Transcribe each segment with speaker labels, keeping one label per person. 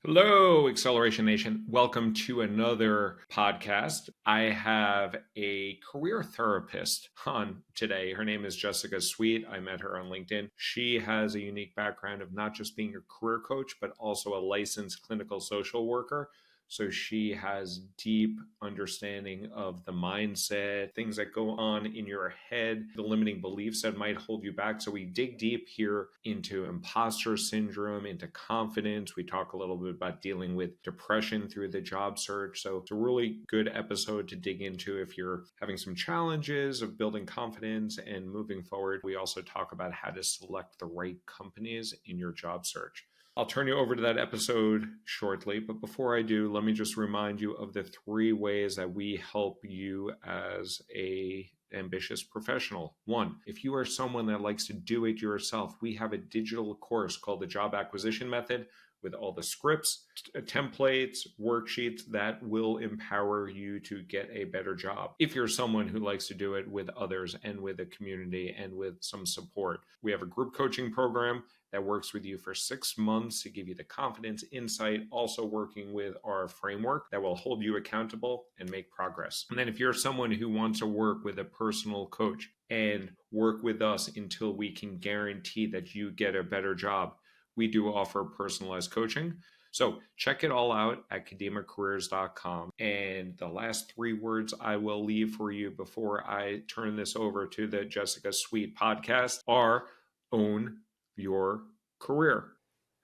Speaker 1: Hello, Acceleration Nation. Welcome to another podcast. I have a career therapist on today. Her name is Jessica Sweet. I met her on LinkedIn. She has a unique background of not just being a career coach, but also a licensed clinical social worker. So she has deep understanding of the mindset, things that go on in your head, the limiting beliefs that might hold you back. So we dig deep here into imposter syndrome, into confidence. We talk a little bit about dealing with depression through the job search. So it's a really good episode to dig into if you're having some challenges of building confidence and moving forward. We also talk about how to select the right companies in your job search. I'll turn you over to that episode shortly, but before I do, let me just remind you of the 3 ways that we help you as a ambitious professional. 1, if you are someone that likes to do it yourself, we have a digital course called the Job Acquisition Method with all the scripts, templates, worksheets that will empower you to get a better job. If you're someone who likes to do it with others and with a community and with some support, we have a group coaching program that works with you for 6 months to give you the confidence, insight, also working with our framework that will hold you accountable and make progress. And then if you're someone who wants to work with a personal coach and work with us until we can guarantee that you get a better job, we do offer personalized coaching. So check it all out at academicareers.com. And the last 3 words I will leave for you before I turn this over to the Jessica Sweet podcast are own your career.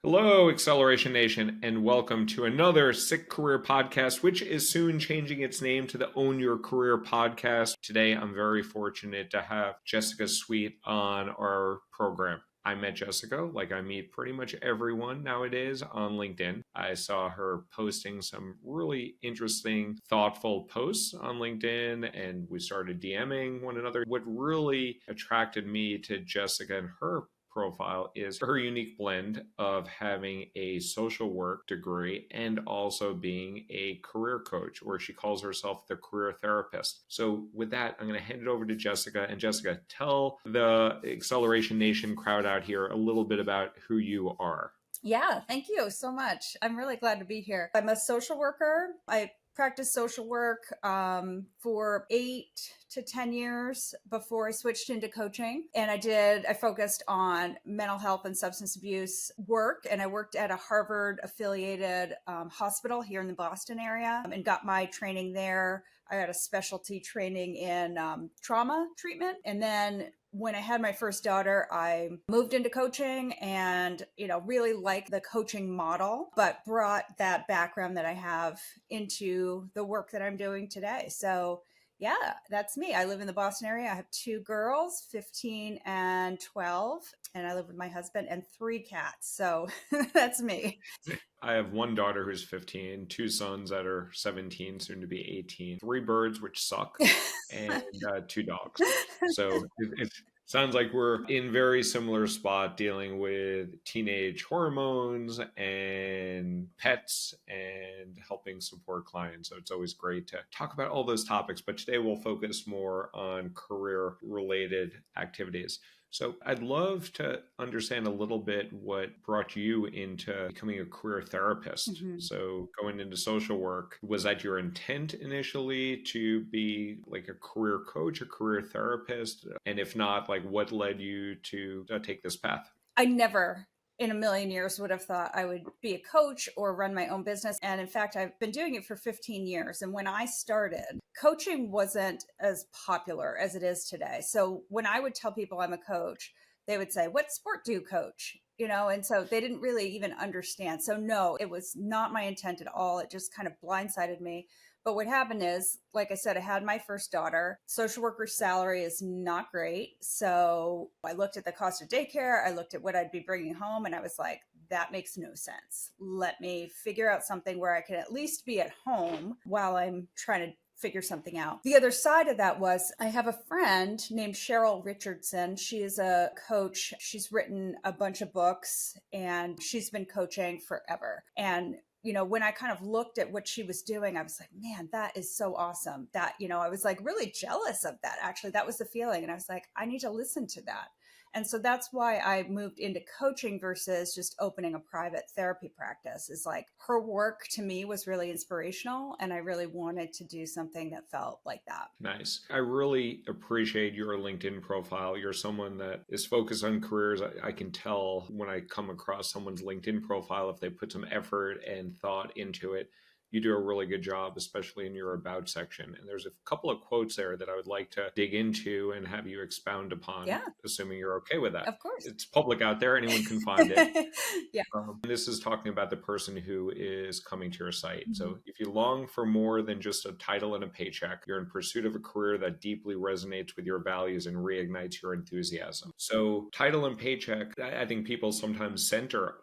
Speaker 1: Hello, Acceleration Nation, and welcome to another SYCK Career Podcast, which is soon changing its name to the Own Your Career Podcast. Today, I'm very fortunate to have Jessica Sweet on our program. I met Jessica like I meet pretty much everyone nowadays on LinkedIn. I saw her posting some really interesting, thoughtful posts on LinkedIn, and we started DMing one another. What really attracted me to Jessica and her profile is her unique blend of having a social work degree and also being a career coach, or she calls herself the career therapist. So with that, I'm going to hand it over to Jessica. And Jessica, tell the Acceleration Nation crowd out here a little bit about who you are.
Speaker 2: Yeah, thank you so much. I'm really glad to be here. I'm a social worker. I practiced social work for 8 to 10 years before I switched into coaching. And I focused on mental health and substance abuse work. And I worked at a Harvard affiliated hospital here in the Boston area and got my training there. I got a specialty training in trauma treatment. And then when I had my first daughter, I moved into coaching and, really liked the coaching model, but brought that background that I have into the work that I'm doing today. So yeah, that's me. I live in the Boston area. I have 2 girls, 15 and 12, and I live with my husband and 3 cats. So that's me.
Speaker 1: I have 1 daughter who's 15, 2 sons that are 17, soon to be 18, 3 birds, which suck, and 2 dogs. So it sounds like we're in very similar spot dealing with teenage hormones and pets and helping support clients. So it's always great to talk about all those topics. But today we'll focus more on career-related activities. So I'd love to understand a little bit what brought you into becoming a career therapist.
Speaker 2: Mm-hmm.
Speaker 1: So going into social work, was that your intent initially to be like a career coach, a career therapist? And if not, like what led you to take this path?
Speaker 2: I never in a million years would have thought I would be a coach or run my own business. And in fact, I've been doing it for 15 years. And when I started, coaching wasn't as popular as it is today. So when I would tell people I'm a coach, they would say, "What sport do you coach?" And so they didn't really even understand. So no, it was not my intent at all. It just kind of blindsided me. But what happened is, like I said, I had my first daughter. Social worker salary is not great. So I looked at the cost of daycare. I looked at what I'd be bringing home. And I was like, that makes no sense. Let me figure out something where I can at least be at home while I'm trying to figure something out. The other side of that was I have a friend named Cheryl Richardson. She is a coach. She's written a bunch of books and she's been coaching forever. And when I kind of looked at what she was doing, I was like, man, that is so awesome. That, I was like really jealous of that. Actually, that was the feeling. And I was like, I need to listen to that. And so that's why I moved into coaching versus just opening a private therapy practice. Is like her work to me was really inspirational, and I really wanted to do something that felt like that.
Speaker 1: Nice. I really appreciate your LinkedIn profile. You're someone that is focused on careers. I can tell when I come across someone's LinkedIn profile, if they put some effort and thought into it, you do a really good job, especially in your about section. And there's a couple of quotes there that I would like to dig into and have you expound upon,
Speaker 2: Yeah,
Speaker 1: assuming you're okay with that.
Speaker 2: of course.
Speaker 1: It's public out there, anyone can find it.
Speaker 2: Yeah.
Speaker 1: This is talking about the person who is coming to your site.
Speaker 2: Mhm.
Speaker 1: So, if you long for more than just a title and a paycheck, you're in pursuit of a career that deeply resonates with your values and reignites your enthusiasm. So, title and paycheck, I think people sometimes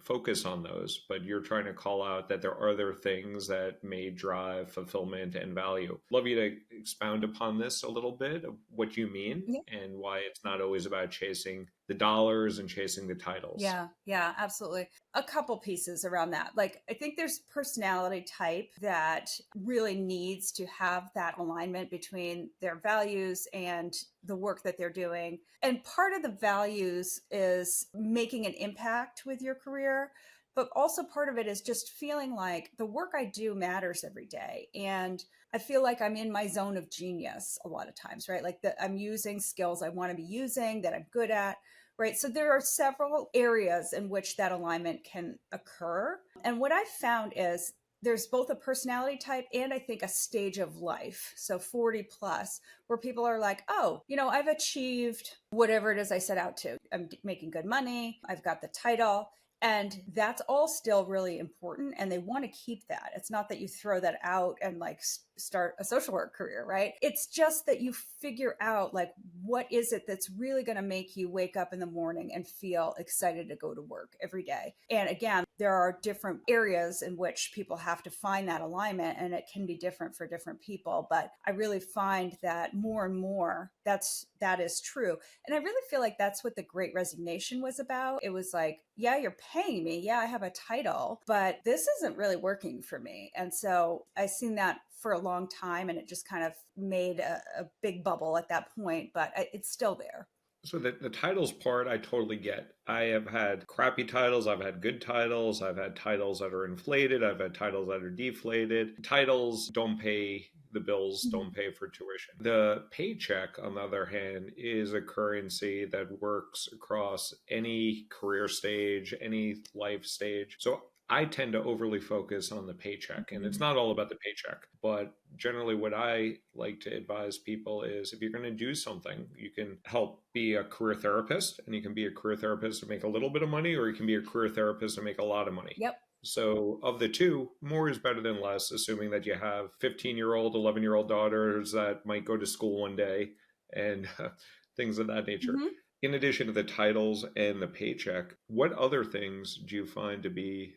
Speaker 1: focus on those, but you're trying to call out that there are other things that may drive fulfillment and value. Love you to expound upon this a little bit of what you mean
Speaker 2: Yeah.
Speaker 1: and why it's not always about chasing the dollars and chasing the titles.
Speaker 2: Yeah, absolutely. A couple pieces around that. Like, I think there's personality type that really needs to have that alignment between their values and the work that they're doing. And part of the values is making an impact with your career. But also part of it is just feeling like the work I do matters every day. And I feel like I'm in my zone of genius a lot of times, right? Like that I'm using skills I want to be using that I'm good at. Right. So there are several areas in which that alignment can occur. And what I found is there's both a personality type and I think a stage of life. So 40 plus, where people are like, oh, I've achieved whatever it is I set out to. I'm making good money. I've got the title. And that's all still really important. And they want to keep that. It's not that you throw that out and like start a social work career, right? It's just that you figure out like, what is it that's really going to make you wake up in the morning and feel excited to go to work every day? And again, there are different areas in which people have to find that alignment, and it can be different for different people. But I really find that more and more that is true. And I really feel like that's what the Great Resignation was about. It was like, yeah, you're paying me. Yeah, I have a title, but this isn't really working for me. And so I seen that for a long time, and it just kind of made a big bubble at that point, but it's still there.
Speaker 1: So the titles part, I totally get. I have had crappy titles. I've had good titles. I've had titles that are inflated. I've had titles that are deflated. Titles don't pay the bills, don't pay for tuition. The paycheck, on the other hand, is a currency that works across any career stage, any life stage. So I tend to overly focus on the paycheck, and it's not all about the paycheck. But generally, what I like to advise people is if you're going to do something, you can help be a career therapist, and you can be a career therapist to make a little bit of money, or you can be a career therapist to make a lot of money.
Speaker 2: Yep.
Speaker 1: So, of the two, more is better than less, assuming that you have 15-year-old, 11-year-old daughters that might go to school one day and things of that nature.
Speaker 2: Mm-hmm.
Speaker 1: In addition to the titles and the paycheck, what other things do you find to be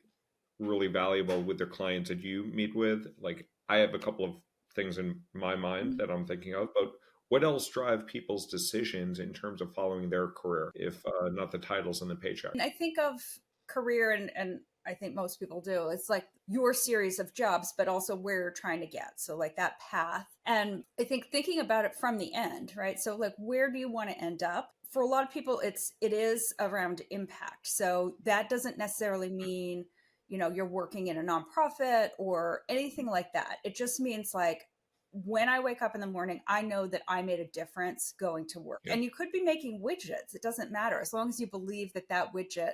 Speaker 1: really valuable with their clients that you meet with? Like, I have a couple of things in my mind that I'm thinking of, but what else drive people's decisions in terms of following their career, if not the titles and the paycheck?
Speaker 2: And I think of career, and I think most people do. It's like your series of jobs, but also where you're trying to get. So like that path. And I think thinking about it from the end, right? So like, where do you want to end up? For a lot of people, it is around impact. So that doesn't necessarily mean, you're working in a nonprofit or anything like that. It just means like, when I wake up in the morning, I know that I made a difference going to work.
Speaker 1: Yeah.
Speaker 2: And you could be making widgets. It doesn't matter. As long as you believe that that widget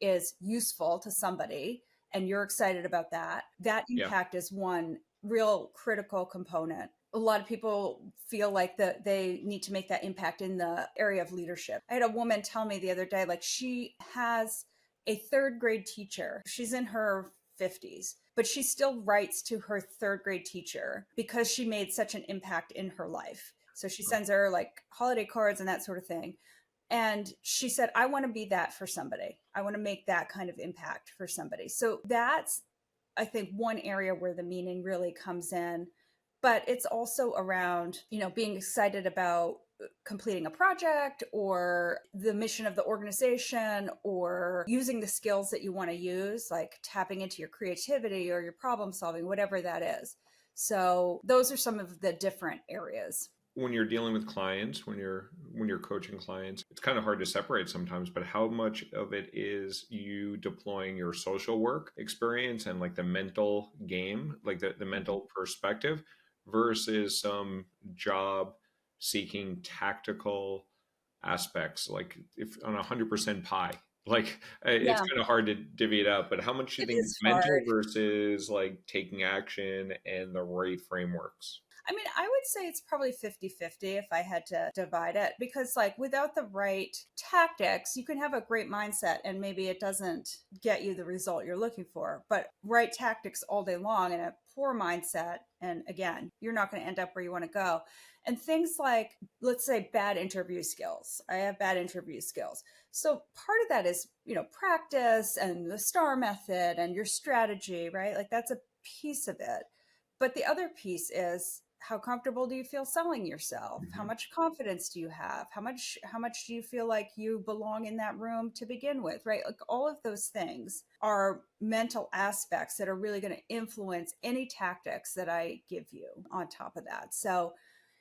Speaker 2: is useful to somebody and you're excited about that, that impact is one real critical component. A lot of people feel like that they need to make that impact in the area of leadership. I had a woman tell me the other day, like she has a third grade teacher. She's in her 50s, but she still writes to her third grade teacher because she made such an impact in her life. So she sends her like holiday cards and that sort of thing. And she said, I want to be that for somebody. I want to make that kind of impact for somebody. So that's, I think, one area where the meaning really comes in. But it's also around, being excited about completing a project or the mission of the organization or using the skills that you want to use, like tapping into your creativity or your problem solving, whatever that is. So those are some of the different areas.
Speaker 1: when you're dealing with clients, when you're coaching clients, it's kind of hard to separate sometimes, but how much of it is you deploying your social work experience and like the mental game, like the mental perspective versus some job seeking tactical aspects, like if on 100% pie, like it's
Speaker 2: Yeah,
Speaker 1: kind of hard to divvy it up, but how much do you
Speaker 2: it
Speaker 1: think is
Speaker 2: is
Speaker 1: mental
Speaker 2: hard.
Speaker 1: versus like taking action and the right frameworks?
Speaker 2: I mean, I would say it's probably 50-50 if I had to divide it, because like without the right tactics, you can have a great mindset and maybe it doesn't get you the result you're looking for. But right tactics all day long and a poor mindset, and again, you're not going to end up where you want to go. And things like, let's say, bad interview skills. I have bad interview skills. So part of that is, practice and the STAR method and your strategy, right? Like that's a piece of it. But the other piece is, how comfortable do you feel selling yourself? How
Speaker 1: Mhm.
Speaker 2: much confidence do you have? How much do you feel like you belong in that room to begin with, right? Like all of those things are mental aspects that are really going to influence any tactics that I give you on top of that. So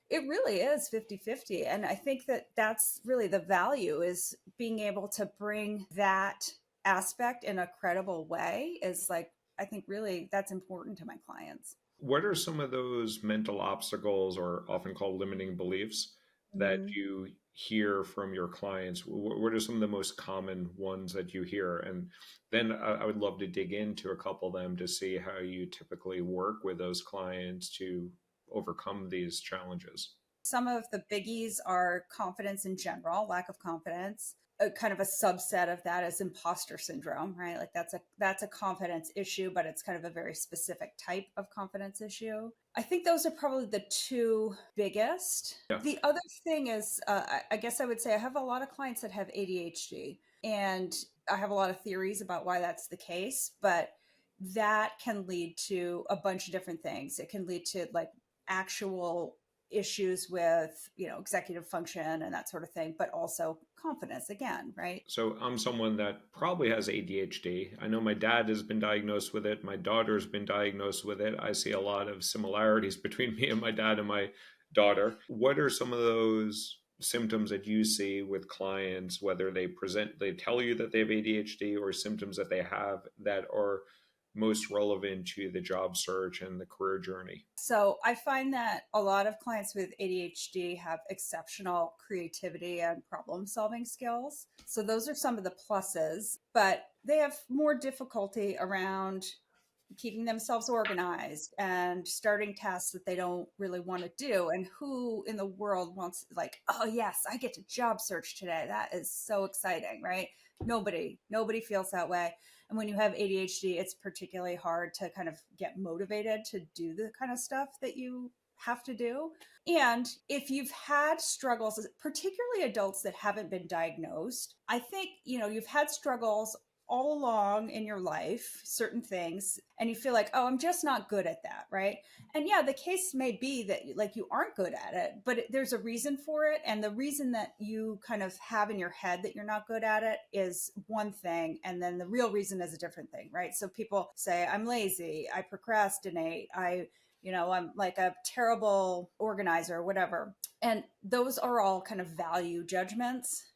Speaker 2: it really is 50-50, and I think that that's really the value, is being able to bring that aspect in a credible way is like, I think really that's important to my clients.
Speaker 1: What are some of those mental obstacles or often called limiting beliefs that
Speaker 2: Mhm.
Speaker 1: you hear from your clients? What are some of the most common ones that you hear? And then I would love to dig into a couple of them to see how you typically work with those clients to overcome these challenges.
Speaker 2: Some of the biggies are confidence in general, lack of confidence. A kind of a subset of that is imposter syndrome, right? Like that's a confidence issue, but it's kind of a very specific type of confidence issue. I think those are probably the two biggest.
Speaker 1: Yeah.
Speaker 2: The other thing is, I guess I would say I have a lot of clients that have ADHD, and I have a lot of theories about why that's the case, but that can lead to a bunch of different things. It can lead to like actual issues with executive function and that sort of thing, but also confidence again, right?
Speaker 1: So I'm someone that probably has ADHD. I know my dad has been diagnosed with it. My daughter's been diagnosed with it. I see a lot of similarities between me and my dad and my daughter. What are some of those symptoms that you see with clients, whether they tell you that they have ADHD, or symptoms that they have that are most relevant to the job search and the career journey?
Speaker 2: So I find that a lot of clients with ADHD have exceptional creativity and problem solving skills. So those are some of the pluses, but they have more difficulty around keeping themselves organized and starting tasks that they don't really want to do. And who in the world wants, like, oh yes, I get to job search today, that is so exciting, right? Nobody feels that way. And when you have ADHD, it's particularly hard to kind of get motivated to do the kind of stuff that you have to do. And if you've had struggles, particularly adults that haven't been diagnosed, I think, you've had struggles all along in your life, certain things, and you feel like, oh, I'm just not good at that, right? And yeah, the case may be that like you aren't good at it, but there's a reason for it. And the reason that you kind of have in your head that you're not good at it is one thing. And then the real reason is a different thing, right? So people say, I'm lazy, I procrastinate, I'm like a terrible organizer, whatever. And those are all kind of value judgments,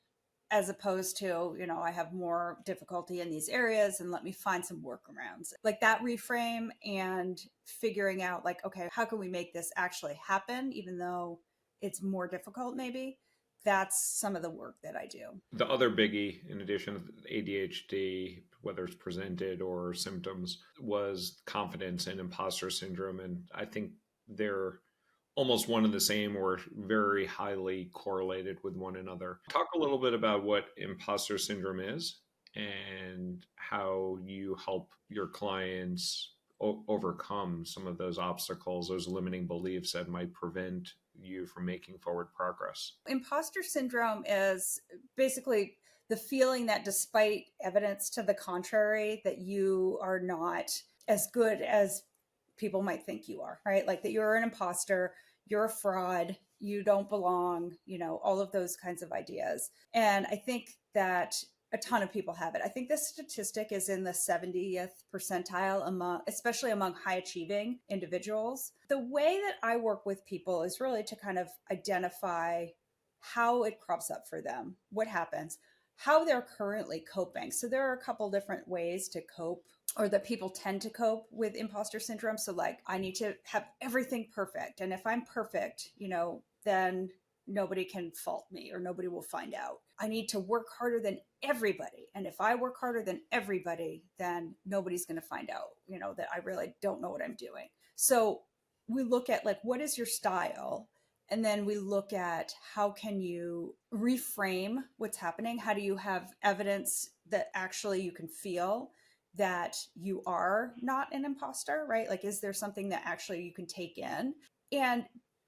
Speaker 2: as opposed to, I have more difficulty in these areas and let me find some workarounds. Like that reframe and figuring out, like, okay, how can we make this actually happen, even though it's more difficult, maybe? That's some of the work that I do.
Speaker 1: The other biggie, in addition to ADHD, whether it's presented or symptoms, was confidence and imposter syndrome. And I think they're almost one and the same, or very highly correlated with one another. Talk a little bit about what imposter syndrome is and how you help your clients overcome some of those obstacles, those limiting beliefs that might prevent you from making forward progress.
Speaker 2: Imposter syndrome is basically the feeling that despite evidence to the contrary, that you are not as good as people might think you are, right? Like that you're an imposter, you're a fraud, you don't belong, all of those kinds of ideas. And I think that a ton of people have it. I think this statistic is in the 70th percentile among, especially among high achieving individuals. The way that I work with people is really to kind of identify how it crops up for them, what happens, how they're currently coping. So there are a couple different ways to cope, or that people tend to cope with imposter syndrome. So like, I need to have everything perfect. And if I'm perfect, then nobody can fault me or nobody will find out. I need to work harder than everybody. And if I work harder than everybody, then nobody's going to find out, that I really don't know what I'm doing. So we look at like, what is your style? And then we look at how can you reframe what's happening? How do you have evidence that actually you can feel that you are not an imposter, right? Like, is there something that actually you can take in? And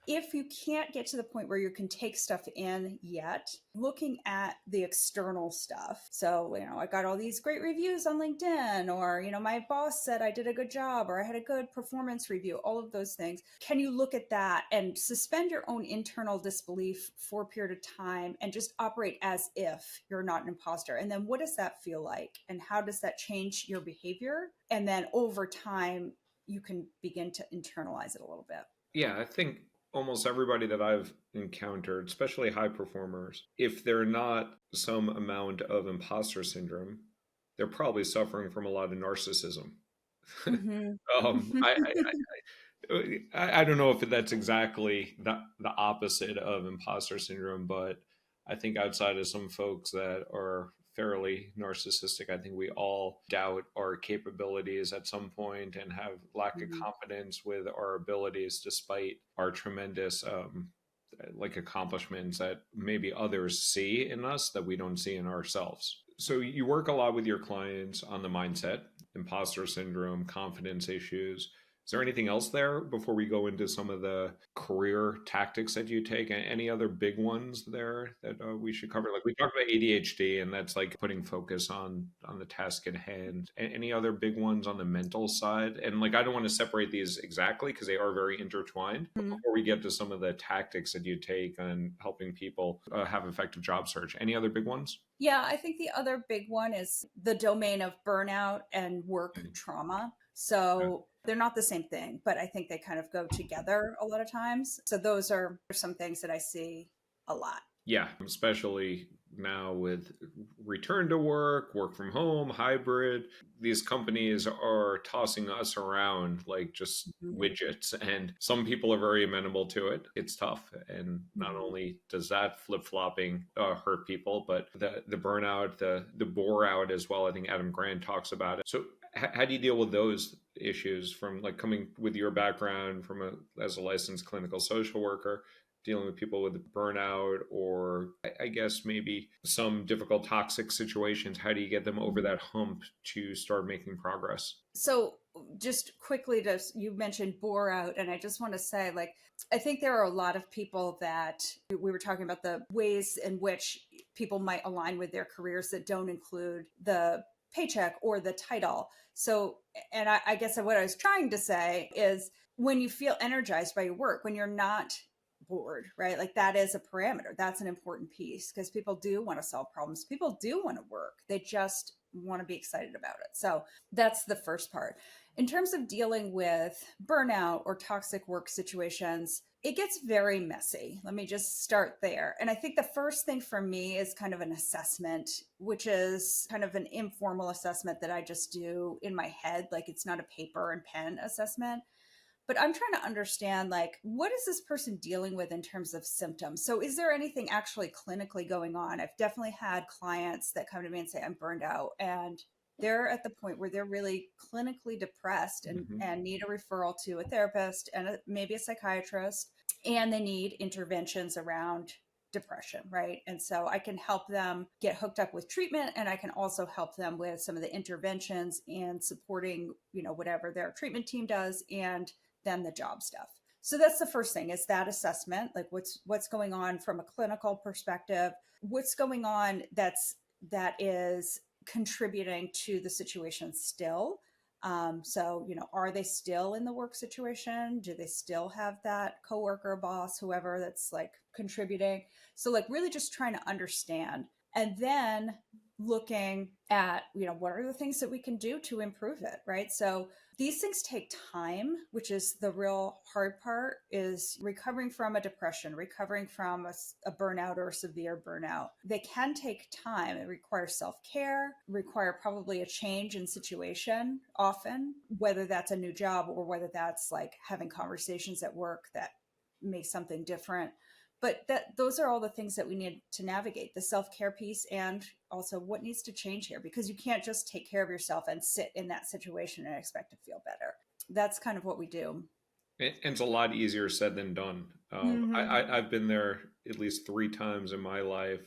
Speaker 2: if you can't get to the point where you can take stuff in yet, looking at the external stuff. So, I got all these great reviews on LinkedIn, or, my boss said I did a good job, or I had a good performance review, all of those things. Can you look at that and suspend your own internal disbelief for a period of time and just operate as if you're not an imposter? And then what does that feel like? And how does that change your behavior? And then over time, you can begin to internalize it a little bit.
Speaker 1: Yeah, I think almost everybody that I've encountered, especially high performers, if they're not some amount of imposter syndrome, they're probably suffering from a lot of narcissism.
Speaker 2: Mm-hmm.
Speaker 1: um, I, I don't know if that's exactly the opposite of imposter syndrome, but I think outside of some folks that are fairly narcissistic, I think we all doubt our capabilities at some point and have lack of
Speaker 2: Mm-hmm.
Speaker 1: confidence with our abilities despite our tremendous like accomplishments that maybe others see in us that we don't see in ourselves. So you work a lot with your clients on the mindset, imposter syndrome, confidence issues. Is there anything else there before we go into some of the career tactics that you take? Any other big ones there that we should cover? Like we talked about ADHD, and that's like putting focus on the task at hand. Any other big ones on the mental side? And like I don't want to separate these exactly because they are very intertwined. But
Speaker 2: Mm-hmm.
Speaker 1: before we get to some of the tactics that you take on helping people have effective job search, any other big ones?
Speaker 2: Yeah, I think the other big one is the domain of burnout and work
Speaker 1: Mhm.
Speaker 2: trauma.
Speaker 1: Yeah.
Speaker 2: So they're not the same thing, but I think they kind of go together a lot of times. So those are some things that I see a lot.
Speaker 1: Yeah, especially now with return to work, work from home, hybrid. These companies are tossing us around like just
Speaker 2: Mhm.
Speaker 1: widgets, and some people are very amenable to it. It's tough. And not
Speaker 2: Mhm.
Speaker 1: only does that flip flopping hurt people, but the burnout, the bore out as well. I think Adam Grant talks about it. So, how do you deal with those issues from like coming with your background from as a licensed clinical social worker? Dealing with people with burnout or I guess maybe some difficult toxic situations. How do you get them over that hump to start making progress?
Speaker 2: So just quickly, you mentioned bore out, and I just want to say, like, I think there are a lot of people that we were talking about the ways in which people might align with their careers that don't include the paycheck or the title. So, and I guess what I was trying to say is when you feel energized by your work, when you're not bored, right? Like that is a parameter. That's an important piece because people do want to solve problems. People do want to work. They just want to be excited about it. So that's the first part. In terms of dealing with burnout or toxic work situations, it gets very messy. Let me just start there. And I think the first thing for me is kind of an assessment, which is kind of an informal assessment that I just do in my head. Like it's not a paper and pen assessment, but I'm trying to understand, like, what is this person dealing with in terms of symptoms? So is there anything actually clinically going on? I've definitely had clients that come to me and say I'm burned out, and they're at the point where they're really clinically depressed
Speaker 1: Hmm.
Speaker 2: and need a referral to a therapist and maybe a psychiatrist, and they need interventions around depression, right? And so I can help them get hooked up with treatment, and I can also help them with some of the interventions and supporting, whatever their treatment team does, and then the job stuff. So that's the first thing, is that assessment, like what's going on from a clinical perspective, what's going on that is contributing to the situation still. So, are they still in the work situation? Do they still have that coworker, boss, whoever that's like contributing? So like really just trying to understand. And then looking at, what are the things that we can do to improve it, right? So these things take time, which is the real hard part, is recovering from a depression, recovering from a burnout or a severe burnout. They can take time. It requires self-care, require probably a change in situation often, whether that's a new job or whether that's like having conversations at work that make something different. But those are all the things that we need to navigate, the self-care piece, and also what needs to change here, because you can't just take care of yourself and sit in that situation and expect to feel better. That's kind of what we do.
Speaker 1: And it's a lot easier said than done.
Speaker 2: Mm-hmm.
Speaker 1: I've been there at least 3 times in my life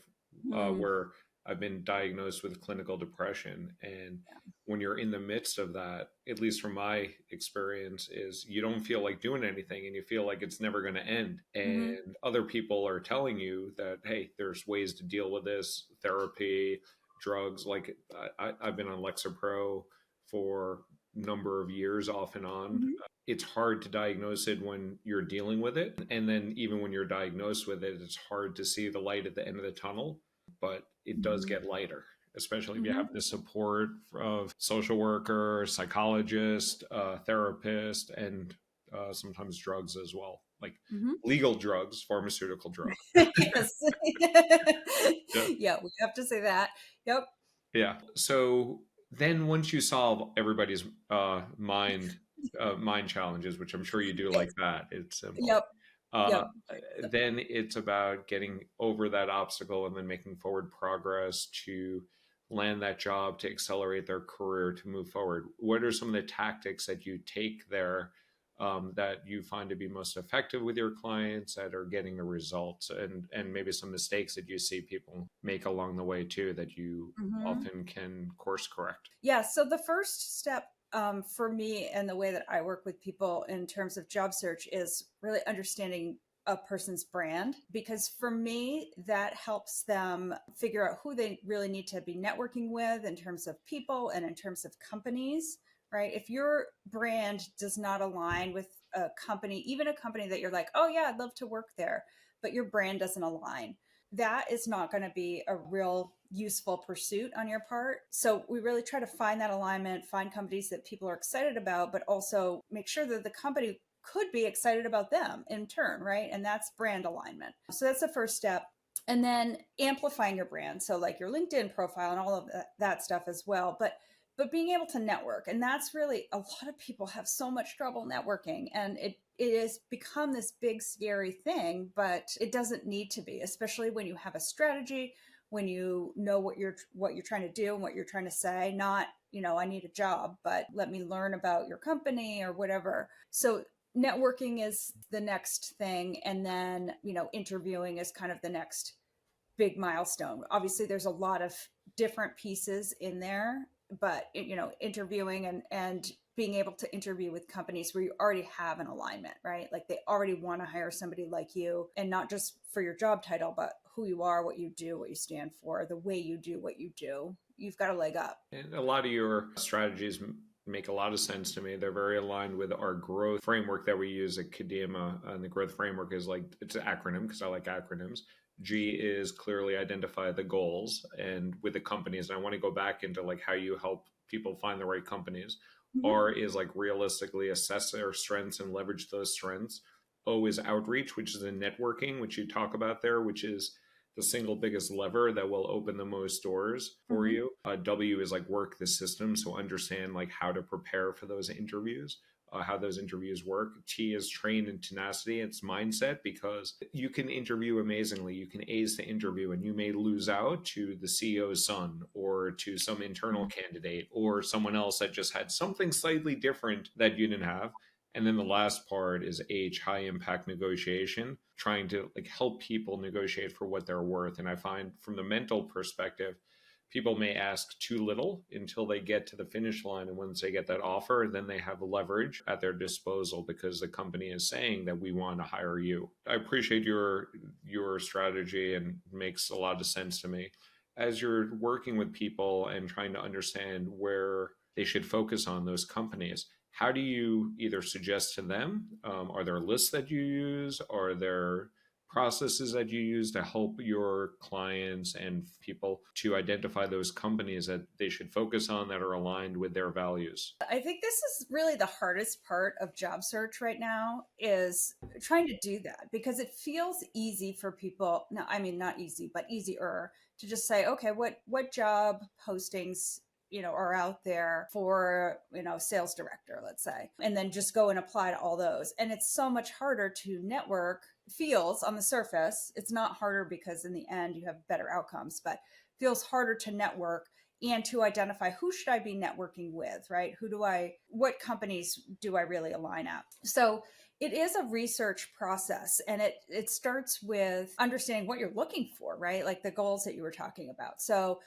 Speaker 2: Mm-hmm.
Speaker 1: where I've been diagnosed with clinical depression. And when you're in the midst of that, at least from my experience, is you don't feel like doing anything and you feel like it's never going to end.
Speaker 2: Mm-hmm.
Speaker 1: And other people are telling you that, hey, there's ways to deal with this, therapy, drugs. Like I've been on Lexapro for a number of years off and on.
Speaker 2: Mm-hmm.
Speaker 1: It's hard to diagnose it when you're dealing with it. And then even when you're diagnosed with it, it's hard to see the light at the end of the tunnel, but it does
Speaker 2: Mm-hmm.
Speaker 1: get lighter, especially if you
Speaker 2: Mm-hmm.
Speaker 1: have the support of social worker, psychologist, therapist, and sometimes drugs as well, like
Speaker 2: Mm-hmm.
Speaker 1: legal drugs, pharmaceutical drugs.
Speaker 2: Yes.
Speaker 1: Yeah.
Speaker 2: Yeah, we have to say that. Yep.
Speaker 1: Yeah. So then once you solve everybody's mind challenges, which I'm sure you do like
Speaker 2: Yes.
Speaker 1: that, it's simple.
Speaker 2: Yep.
Speaker 1: Uh,
Speaker 2: Yep.
Speaker 1: then it's about getting over that obstacle and then making forward progress to land that job, to accelerate their career, to move forward. What are some of the tactics that you take there that you find to be most effective with your clients that are getting the results, and maybe some mistakes that you see people make along the way too that you
Speaker 2: Mm-hmm.
Speaker 1: often can course correct?
Speaker 2: Yeah. So the first step for me and the way that I work with people in terms of job search is really understanding a person's brand, because for me, that helps them figure out who they really need to be networking with in terms of people and in terms of companies, right? If your brand does not align with a company, even a company that you're like, oh, yeah, I'd love to work there, but your brand doesn't align, that is not going to be a real useful pursuit on your part. So we really try to find that alignment, find companies that people are excited about, but also make sure that the company could be excited about them in turn, right? And that's brand alignment. So that's the first step. And then amplifying your brand. So like your LinkedIn profile and all of that stuff as well. But being able to network, and that's really, a lot of people have so much trouble networking, and it has become this big scary thing, but it doesn't need to be, especially when you have a strategy, when you know what you're trying to do and what you're trying to say. Not, I need a job, but let me learn about your company or whatever. So networking is the next thing, and then interviewing is kind of the next big milestone. Obviously there's a lot of different pieces in there, but interviewing and being able to interview with companies where you already have an alignment, right? Like they already want to hire somebody like you, and not just for your job title, but who you are, what you do, what you stand for, the way you do what you do. You've got a leg up.
Speaker 1: And a lot of your strategies make a lot of sense to me. They're very aligned with our growth framework that we use at Kadima. And the growth framework is like, it's an acronym because I like acronyms. G is clearly identify the goals and with the companies. And I want to go back into like how you help people find the right companies.
Speaker 2: Mm-hmm.
Speaker 1: R is like realistically assess their strengths and leverage those strengths. O is outreach, which is the networking, which you talk about there, which is the single biggest lever that will open the most doors for
Speaker 2: Mm-hmm.
Speaker 1: you. W is like work the system. So understand like how to prepare for those interviews, how those interviews work. T is train and tenacity. It's mindset, because you can interview amazingly. You can ace the interview and you may lose out to the CEO's son or to some internal candidate or someone else that just had something slightly different that you didn't have. And then the last part is H, high impact negotiation, trying to like help people negotiate for what they're worth. And I find from the mental perspective, people may ask too little until they get to the finish line. And once they get that offer, then they have leverage at their disposal because the company is saying that we want to hire you. I appreciate your strategy and it makes a lot of sense to me. As you're working with people and trying to understand where they should focus on those companies, how do you either suggest to them? Are there lists that you use? Are there processes that you use to help your clients and people to identify those companies that they should focus on that are aligned with their values?
Speaker 2: I think this is really the hardest part of job search right now is trying to do that because it feels easy for people. No, I mean not easy, but easier to just say, okay, what job postings are out there for sales director, let's say, and then just go and apply to all those. And it's so much harder to network. Feels on the surface, it's not harder because in the end you have better outcomes, but feels harder to network and to identify who should I be networking with, right? What companies do I really align at? So it is a research process, and it starts with understanding what you're looking for, right? Like the goals that you were talking about. So,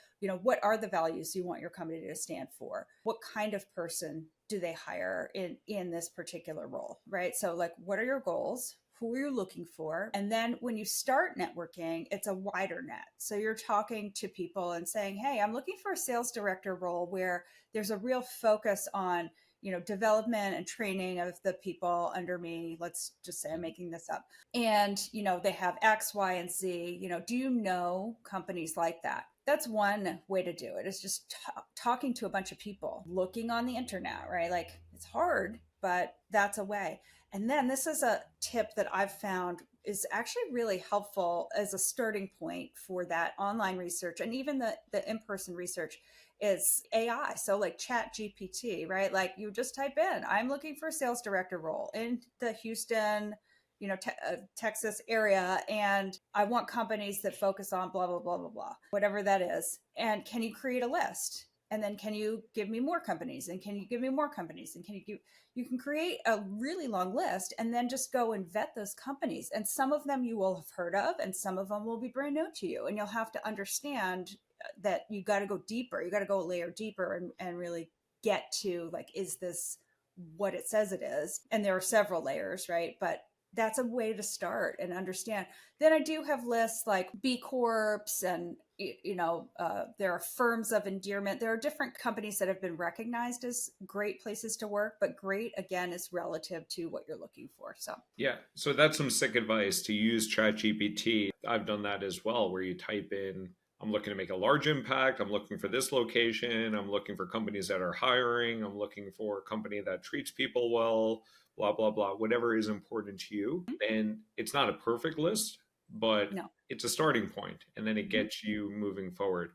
Speaker 2: what are the values you want your company to stand for? What kind of person do they hire in this particular role, right? So like, what are your goals? Who are you looking for? And then when you start networking, it's a wider net. So you're talking to people and saying, hey, I'm looking for a sales director role where there's a real focus on, development and training of the people under me. Let's just say I'm making this up. And, they have X, Y, and Z. Do you know companies like that? That's one way to do it. It's just talking to a bunch of people, looking on the internet, right? Like it's hard, but that's a way. And then this is a tip that I've found is actually really helpful as a starting point for that online research and even the in-person research is AI. So like Chat GPT, right? Like you just type in, I'm looking for a sales director role in the Houston, Texas area. And I want companies that focus on blah, blah, blah, blah, blah, whatever that is. And can you create a list? And then can you give me more companies? And can you give me more companies? And you can create a really long list and then just go and vet those companies. And some of them you will have heard of, and some of them will be brand new to you. And you'll have to understand that you got to go deeper. You got to go a layer deeper and really get to like, is this what it says it is? And there are several layers, right? But that's a way to start and understand. Then I do have lists like B Corps and, there are firms of endearment. There are different companies that have been recognized as great places to work, but great, again, is relative to what you're looking for. So,
Speaker 1: Yeah. So that's some sick advice to use ChatGPT. I've done that as well, where you type in, I'm looking to make a large impact. I'm looking for this location. I'm looking for companies that are hiring. I'm looking for a company that treats people well, blah, blah, blah, whatever is important to you. And it's not a perfect list, but
Speaker 2: no.
Speaker 1: it's a starting point, and then it gets you moving forward.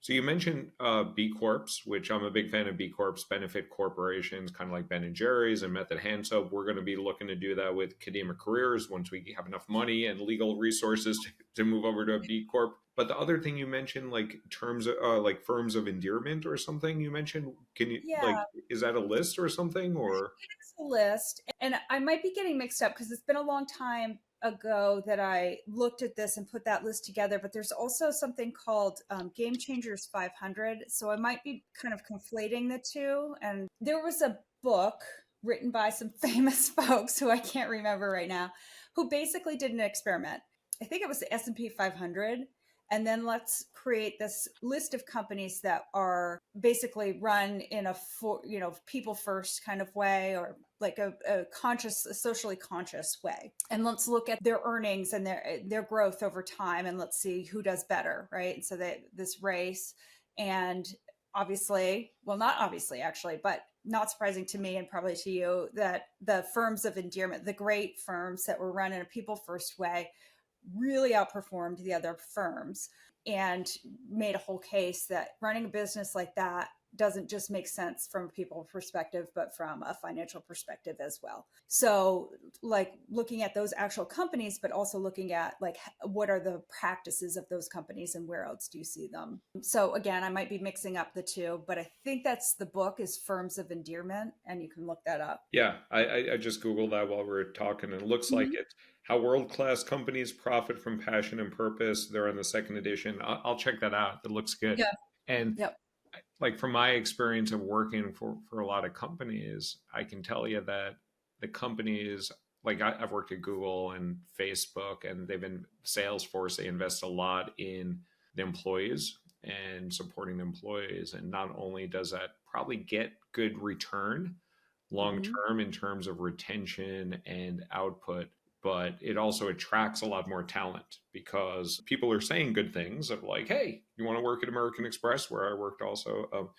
Speaker 1: So you mentioned B Corps, which I'm a big fan of. B Corps benefit corporations, kind of like Ben and Jerry's and Method Hand Soap. We're going to be looking to do that with Kadima Careers once we have enough money and legal resources to move over to a B Corp. But the other thing you mentioned, like terms of like firms of endearment or something you mentioned, can you like,
Speaker 2: Yeah.
Speaker 1: is that a list or something or?
Speaker 2: It's a list. And I might be getting mixed up because it's been a long time ago that I looked at this and put that list together, but there's also something called Game Changers 500. So I might be kind of conflating the two. And there was a book written by some famous folks who I can't remember right now, who basically did an experiment. I think it was the S&P 500. And then let's create this list of companies that are basically run in a people first kind of way, or like a socially conscious way. And let's look at their earnings and their growth over time, and let's see who does better, right? And so this race, and obviously, well, not obviously actually, but not surprising to me and probably to you, that the firms of endearment, the great firms that were run in a people first way, really outperformed the other firms, and made a whole case that running a business like that doesn't just make sense from a people perspective, but from a financial perspective as well. So like looking at those actual companies, but also looking at like what are the practices of those companies and where else do you see them? So again, I might be mixing up the two, but I think that's the book is Firms of Endearment, and you can look that up.
Speaker 1: Yeah, I just Googled that while we were talking, and it looks like it's How World-Class Companies Profit from Passion and Purpose. They're on the second edition. I'll check that out. It looks good.
Speaker 2: Yeah.
Speaker 1: And
Speaker 2: Yep.
Speaker 1: like from my experience of working for a lot of companies, I can tell you that the companies, like I've worked at Google and Facebook, and they've been Salesforce, they invest a lot in the employees and supporting the employees. And not only does that probably get good return long
Speaker 2: Mhm.
Speaker 1: term in terms of retention and output, but it also attracts a lot more talent because people are saying good things of like, hey, you want to work at American Express, where I worked also.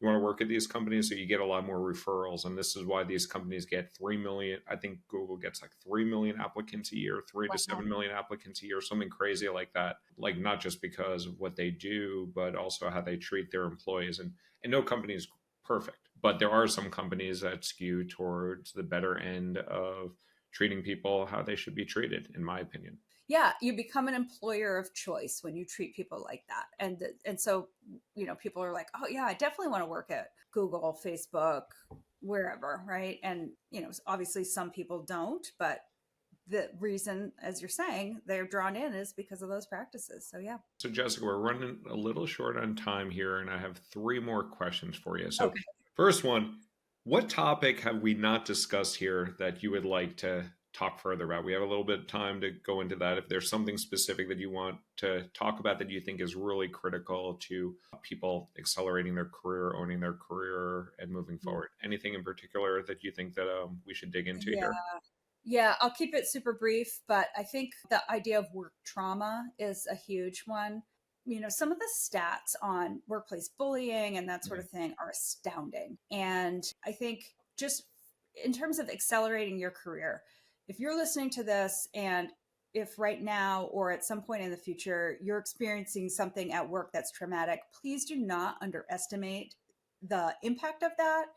Speaker 1: You want to work at these companies, so you get a lot more referrals. And this is why these companies get 3 million. I think Google gets like 3 million applicants a year, 3 to
Speaker 2: Wow.
Speaker 1: 7 million applicants a year, something crazy like that. Like not just because of what they do, but also how they treat their employees. And no company is perfect, but there are some companies that skew towards the better end of treating people how they should be treated, in my opinion.
Speaker 2: Yeah, you become an employer of choice when you treat people like that. And so, people are like, "Oh yeah, I definitely want to work at Google, Facebook, wherever," right? And, obviously some people don't, but the reason, as you're saying, they're drawn in is because of those practices. So yeah.
Speaker 1: So, Jessica, we're running a little short on time here, and I have three more questions for you. So,
Speaker 2: Okay.
Speaker 1: first one, what topic have we not discussed here that you would like to talk further about? We have a little bit of time to go into that. If there's something specific that you want to talk about that you think is really critical to people accelerating their career, owning their career, and moving forward, anything in particular that you think that we should dig into
Speaker 2: Yeah.
Speaker 1: here?
Speaker 2: Yeah, I'll keep it super brief, but I think the idea of work trauma is a huge one. Some of the stats on workplace bullying and that sort
Speaker 1: Mhm.
Speaker 2: of thing are astounding. And I think just in terms of accelerating your career, if you're listening to this and if right now or at some point in the future you're experiencing something at work that's traumatic, please do not underestimate the impact of that,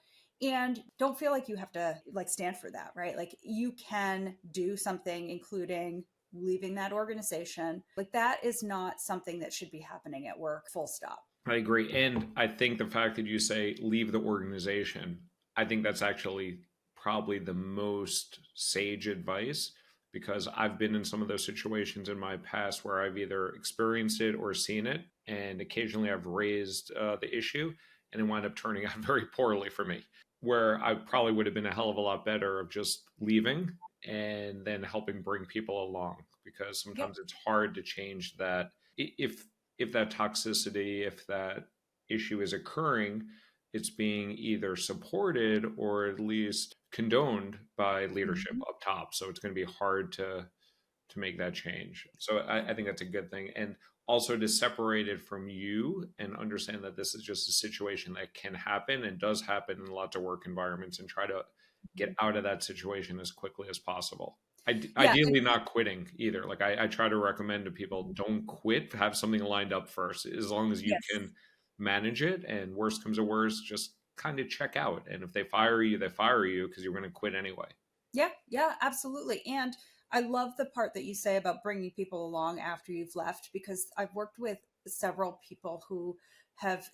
Speaker 2: and don't feel like you have to like stand for that, right? Like you can do something, including leaving that organization. Like that is not something that should be happening at work, full stop.
Speaker 1: I agree. And I think the fact that you say leave the organization, I think that's actually probably the most sage advice because I've been in some of those situations in my past where I've either experienced it or seen it. And occasionally I've raised the issue and it wound up turning out very poorly for me, where I probably would have been a hell of a lot better of just leaving and then helping bring people along because
Speaker 2: Yep.
Speaker 1: sometimes it's hard to change that. If that toxicity, if that issue is occurring, it's being either supported or at least condoned by leadership
Speaker 2: Mhm.
Speaker 1: up top. So it's going to be hard to make that change. So I think that's a good thing. And also to separate it from you and understand that this is just a situation that can happen and does happen in lots of work environments and try to get out of that situation as quickly as possible.
Speaker 2: Yeah.
Speaker 1: Ideally, not quitting either. Like I try to recommend to people, don't quit, have something lined up first, as long as you
Speaker 2: Yes.
Speaker 1: can manage it. And worst comes to worst, just kind of check out. And if they fire you, they fire you because you're going to quit anyway.
Speaker 2: Yeah, yeah, absolutely. And I love the part that you say about bringing people along after you've left, because I've worked with several people who have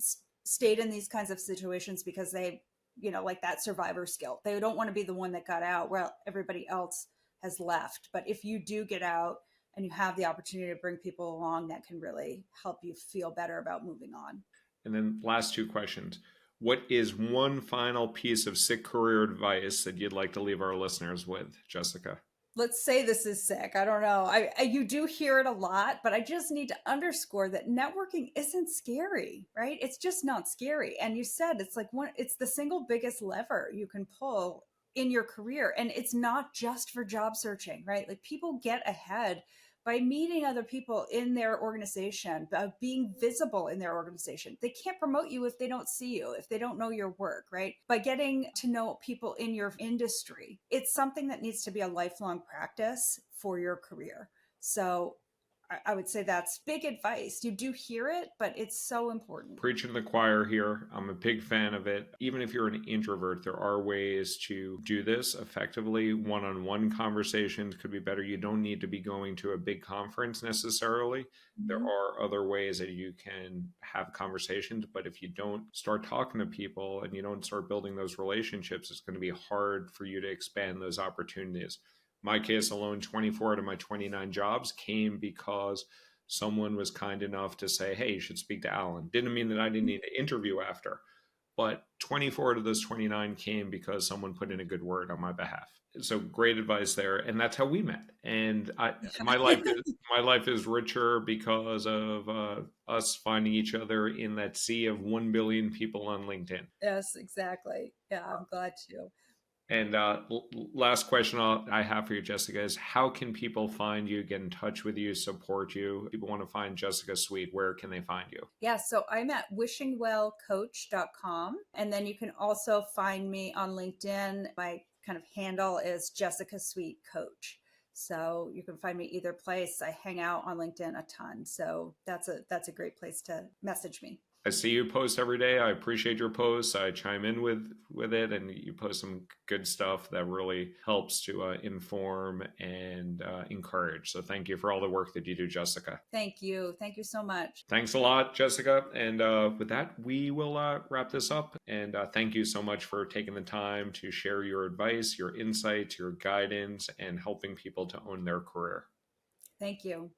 Speaker 2: stayed in these kinds of situations because they, like that survivor skill. They don't want to be the one that got out while everybody else has left. But if you do get out and you have the opportunity to bring people along, that can really help you feel better about moving on.
Speaker 1: And then last two questions. What is one final piece of sick career advice that you'd like to leave our listeners with, Jessica?
Speaker 2: Let's say this is sick. I don't know. You do hear it a lot, but I just need to underscore that networking isn't scary, right? It's just not scary. And you said it's like it's the single biggest lever you can pull in your career. And it's not just for job searching, right? Like people get ahead by meeting other people in their organization, by being visible in their organization. They can't promote you if they don't see you, if they don't know your work, right? By getting to know people in your industry. It's something that needs to be a lifelong practice for your career. So I would say that's big advice. You do hear it, but it's so important.
Speaker 1: Preaching to the choir here. I'm a big fan of it. Even if you're an introvert, there are ways to do this effectively. One on one conversations could be better. You don't need to be going to a big conference necessarily. There
Speaker 2: Mhm.
Speaker 1: are other ways that you can have conversations, but if you don't start talking to people and you don't start building those relationships, it's going to be hard for you to expand those opportunities. My case alone, 24 out of my 29 jobs came because someone was kind enough to say, hey, you should speak to Alan. Didn't mean that I didn't need to interview after, but 24 out of those 29 came because someone put in a good word on my behalf. So great advice there. And that's how we met. And my life is richer because of us finding each other in that sea of 1 billion people on LinkedIn.
Speaker 2: Yes, exactly. Yeah, I'm glad to.
Speaker 1: And last question I have for you, Jessica, is how can people find you, get in touch with you, support you? If people want to find Jessica Sweet, where can they find you?
Speaker 2: Yeah, so I'm at wishingwellcoach.com. And then you can also find me on LinkedIn. My kind of handle is Jessica Sweet Coach. So you can find me either place. I hang out on LinkedIn a ton. So that's a great place to message me.
Speaker 1: I see you post every day. I appreciate your posts. I chime in with it, and you post some good stuff that really helps to inform and encourage. So thank you for all the work that you do, Jessica.
Speaker 2: Thank you. Thank you so much.
Speaker 1: Thanks a lot, Jessica. And with that, we will wrap this up. And thank you so much for taking the time to share your advice, your insights, your guidance, and helping people to own their career.
Speaker 2: Thank you.